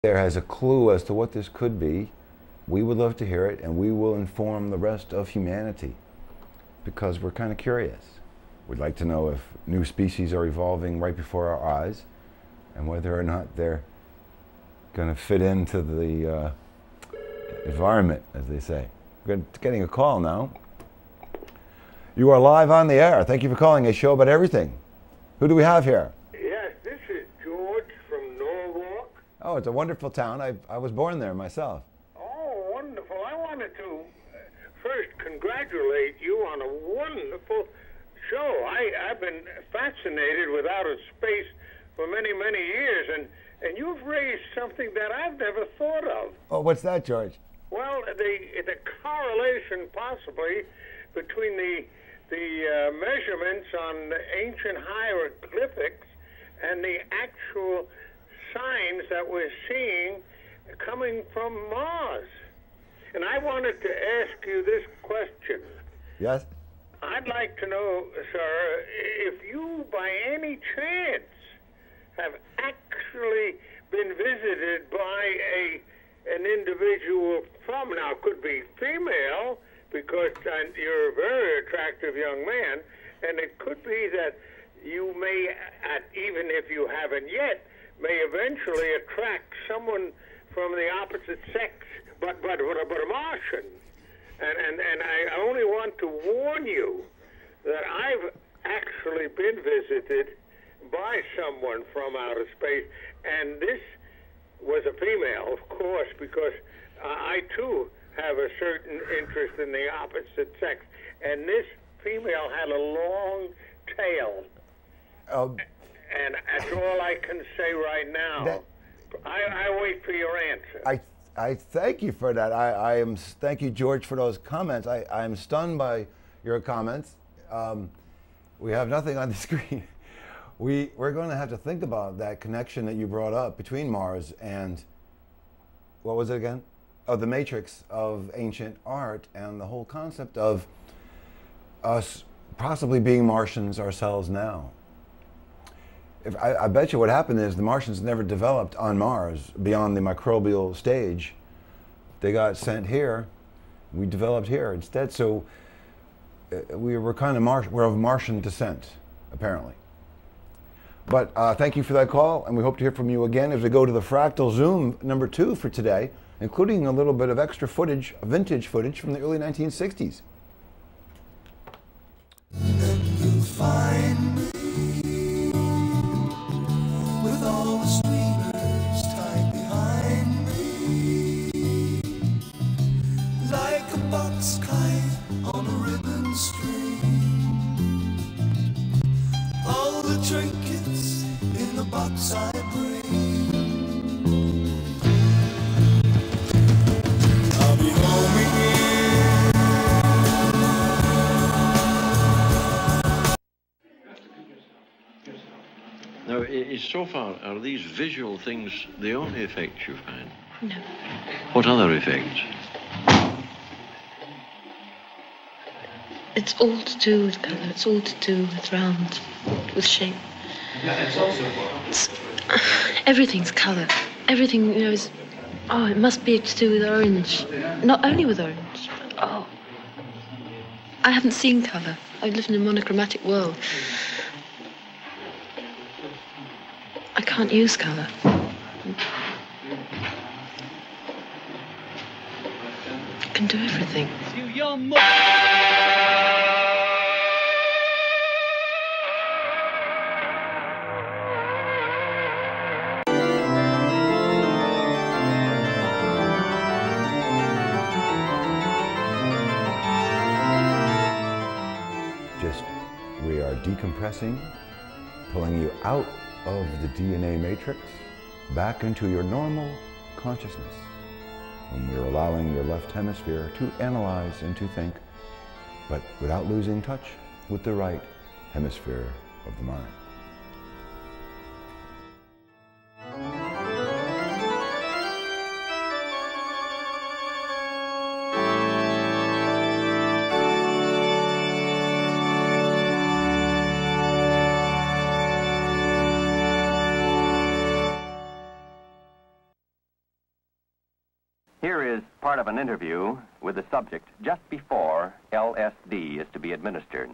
there has a clue as to what this could be, we would love to hear it, and we will inform the rest of humanity because we're kind of curious. We'd like to know if new species are evolving right before our eyes and whether or not they're going to fit into the environment, as they say. We're getting a call now. You are live on the air. Thank you for calling a show about everything. Who do we have here? Yes, this is George from Norwalk. Oh, it's a wonderful town. I was born there myself. Oh, wonderful. I wanted to first congratulate you on a wonderful show. I've been fascinated with outer space for many, many years, and you've raised something that I've never thought of. Oh, what's that, George? Well, the correlation possibly between the measurements on ancient hieroglyphics and the actual signs that we're seeing coming from Mars. And I wanted to ask you this question. Yes? I'd like to know, sir, if you by any chance have actually been visited by an individual from, now it could be female, because you're a very attractive young man, and it could be that you may, even if you haven't yet, may eventually attract someone from the opposite sex, but a Martian. And I only want to warn you that I've actually been visited by someone from outer space, and this was a female, of course, because I too have a certain interest in the opposite sex, and this female had a long tail. And that's all I can say right now. I wait for your answer. I thank you for that. Thank you, George, for those comments. I am stunned by your comments. We have nothing on the screen. We're going to have to think about that connection that you brought up between Mars and, what was it again? Oh, the matrix of ancient art and the whole concept of us possibly being Martians ourselves now. I bet you what happened is the Martians never developed on Mars beyond the microbial stage. They got sent here. We developed here instead. So we're kind of we're of Martian descent, apparently. But thank you for that call, and we hope to hear from you again as we go to the Fractal Zoom number 2 for today, including a little bit of extra footage, vintage footage from the early 1960s. Then you'll find me with all the streamers tied behind me, like a box kite on a ribbon string. All the trinkets in the box I bring. I'll be home again. Now, so far, are these visual things the only effects you find? No. What other effects? It's all to do with colour. It's all to do with round, with shape. Everything's colour. Everything, you know, is... Oh, it must be to do with orange. Not only with orange. Oh. I haven't seen colour. I live in a monochromatic world. I can't use colour. I can do everything. We are decompressing, pulling you out of the DNA matrix, back into your normal consciousness. When we're allowing your left hemisphere to analyze and to think, but without losing touch with the right hemisphere of the mind. Here is part of an interview with the subject just before LSD is to be administered.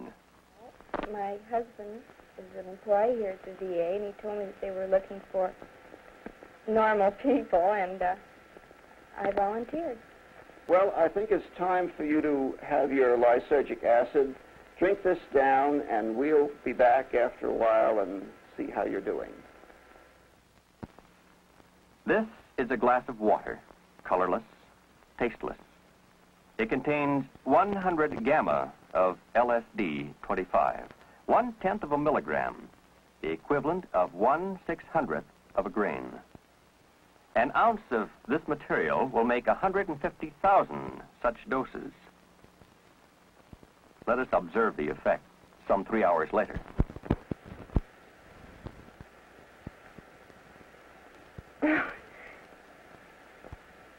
My husband is an employee here at the VA, and he told me that they were looking for normal people, and I volunteered. Well, I think it's time for you to have your lysergic acid. Drink this down, and we'll be back after a while and see how you're doing. This is a glass of water, colorless, tasteless. It contains 100 gamma of LSD-25, 1/10 of a milligram, the equivalent of 1/600th of a grain. An ounce of this material will make 150,000 such doses. Let us observe the effect some 3 hours later.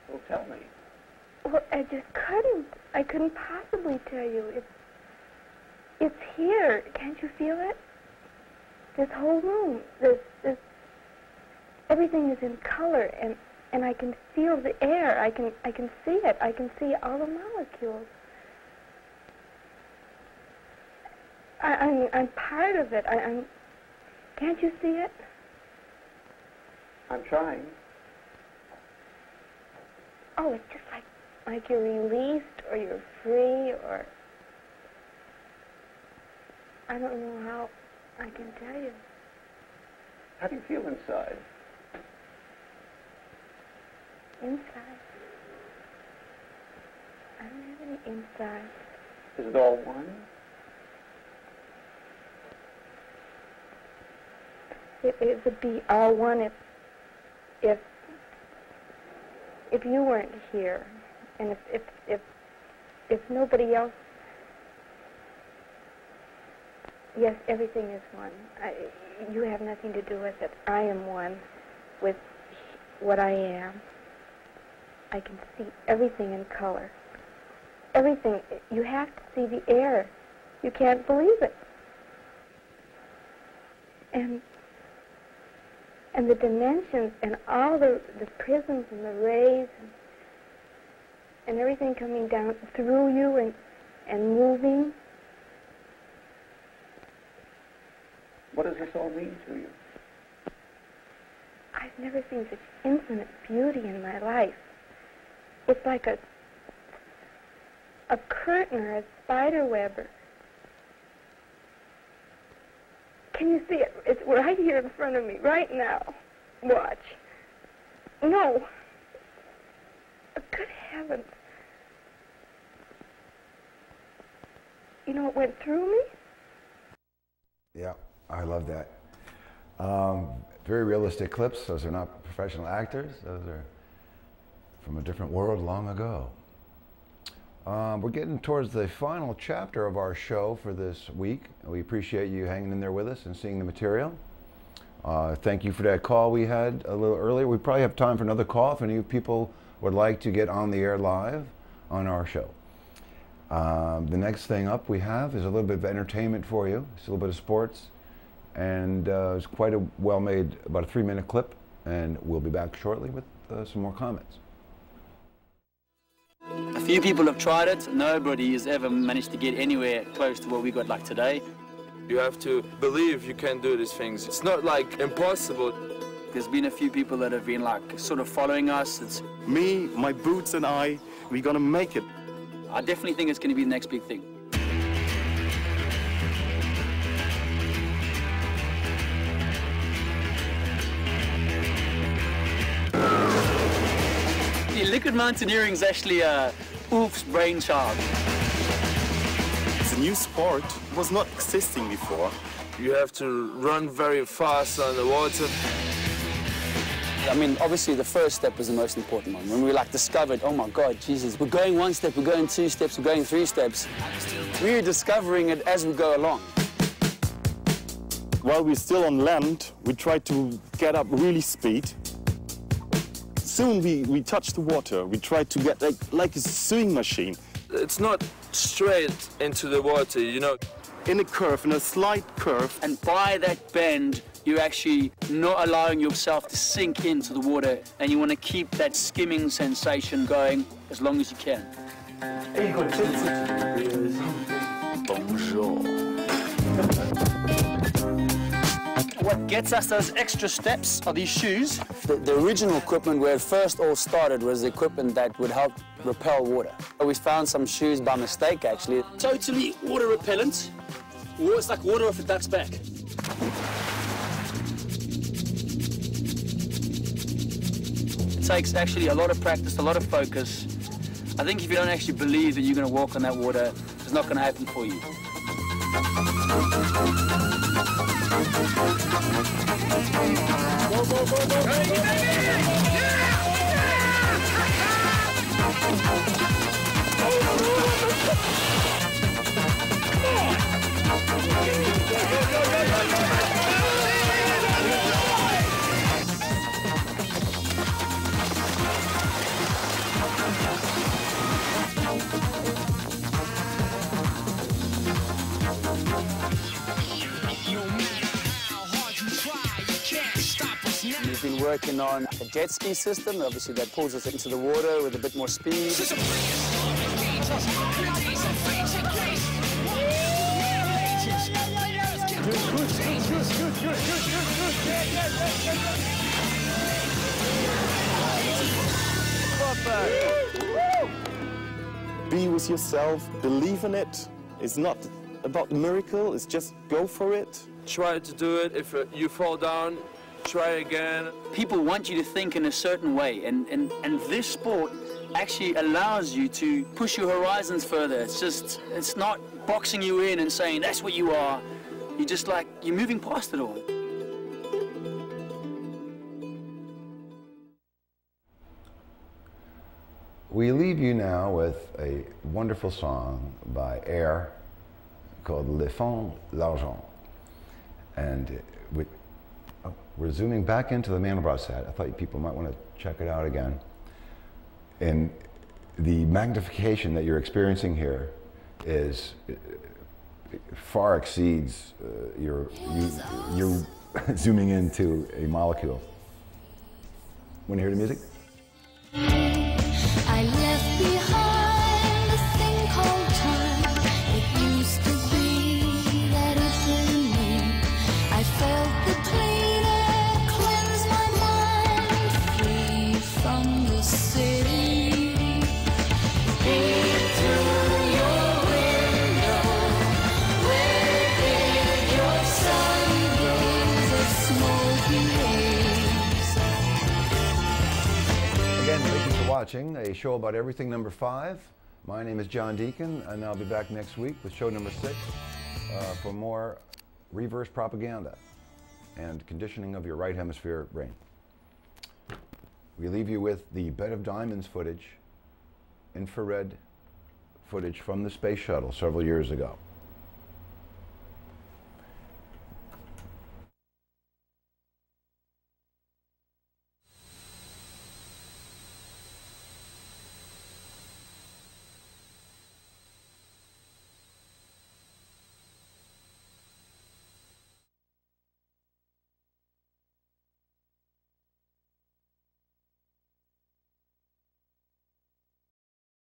Well, tell me. Well, I just couldn't. I couldn't possibly tell you. It's here. Can't you feel it? This whole room, this everything is in color, and I can feel the air. I can see it. I can see all the molecules. I'm part of it. Can't you see it? I'm trying. Oh, it's just like you're released, or you're free, or I don't know how I can tell you. How do you feel inside? Inside? I don't have any inside. Is it all one? It would be all one if you weren't here, and if nobody else. Yes, everything is one. You have nothing to do with it. I am one with what I am. I can see everything in color. Everything. You have to see the air. You can't believe it. And the dimensions and all the prisms and the rays and everything coming down through you and moving. What does this all mean to you? I've never seen such infinite beauty in my life. It's like a curtain or a spider web. Can you see it? It's right here in front of me, right now. Watch. No. Good heavens. You know, it went through me? Yeah, I love that. Very realistic clips. Those are not professional actors. Those are from a different world long ago. We're getting towards the final chapter of our show for this week. We appreciate you hanging in there with us and seeing the material. Thank you for that call we had a little earlier. We probably have time for another call if any people would like to get on the air live on our show. The next thing up we have is a little bit of entertainment for you. It's a little bit of sports, and it's quite a well-made, about a 3-minute clip, and we'll be back shortly with some more comments. A few people have tried it. Nobody has ever managed to get anywhere close to what we got like today. You have to believe you can do these things. It's not like impossible. There's been a few people that have been like sort of following us. It's me, my boots and we're gonna make it. I definitely think it's gonna be the next big thing. Liquid mountaineering is actually Ulf's brainchild. It's a new sport. It was not existing before. You have to run very fast on the water. I mean, obviously the first step was the most important one. When we discovered, oh my God, Jesus, we're going 1 step, we're going 2 steps, we're going 3 steps. We were discovering it as we go along. While we're still on land, we try to get up really speed. Soon we touch the water. We try to get like a sewing machine. It's not straight into the water, you know. In a curve, in a slight curve. And by that bend, you're actually not allowing yourself to sink into the water, and you want to keep that skimming sensation going as long as you can. Bonjour. What gets us those extra steps are these shoes. The original equipment where it first all started was the equipment that would help repel water. We found some shoes by mistake, actually. Totally water repellent. It's like water off a duck's back. It takes actually a lot of practice, a lot of focus. I think if you don't actually believe that you're going to walk on that water, it's not going to happen for you. Go, go, go, go, baby, baby! We've been working on a jet ski system, obviously that pulls us into the water with a bit more speed. Be with yourself, believe in it. It's not about the miracle, it's just go for it. Try to do it. If you fall down, try again. People want you to think in a certain way, and this sport actually allows you to push your horizons further. It's not boxing you in and saying that's what you are. You're just like, you're moving past it all. We leave you now with a wonderful song by Air called Le Fond l'Argent. And we're zooming back into the Mandelbrot set. I thought people might want to check it out again. And the magnification that you're experiencing here is far exceeds you're zooming into a molecule. Want to hear the music? I left behind a thing called time. It used to be that it didn't mean I felt the cleaner cleanse my mind, free from the city. Peek through your window, where did your sunbeams of smoky rays? Again, thank you for watching a show about everything number 5. My name is John Deecken, and I'll be back next week with show number 6 for more reverse propaganda and conditioning of your right hemisphere brain. We leave you with the Bed of Diamonds footage, infrared footage from the space shuttle several years ago.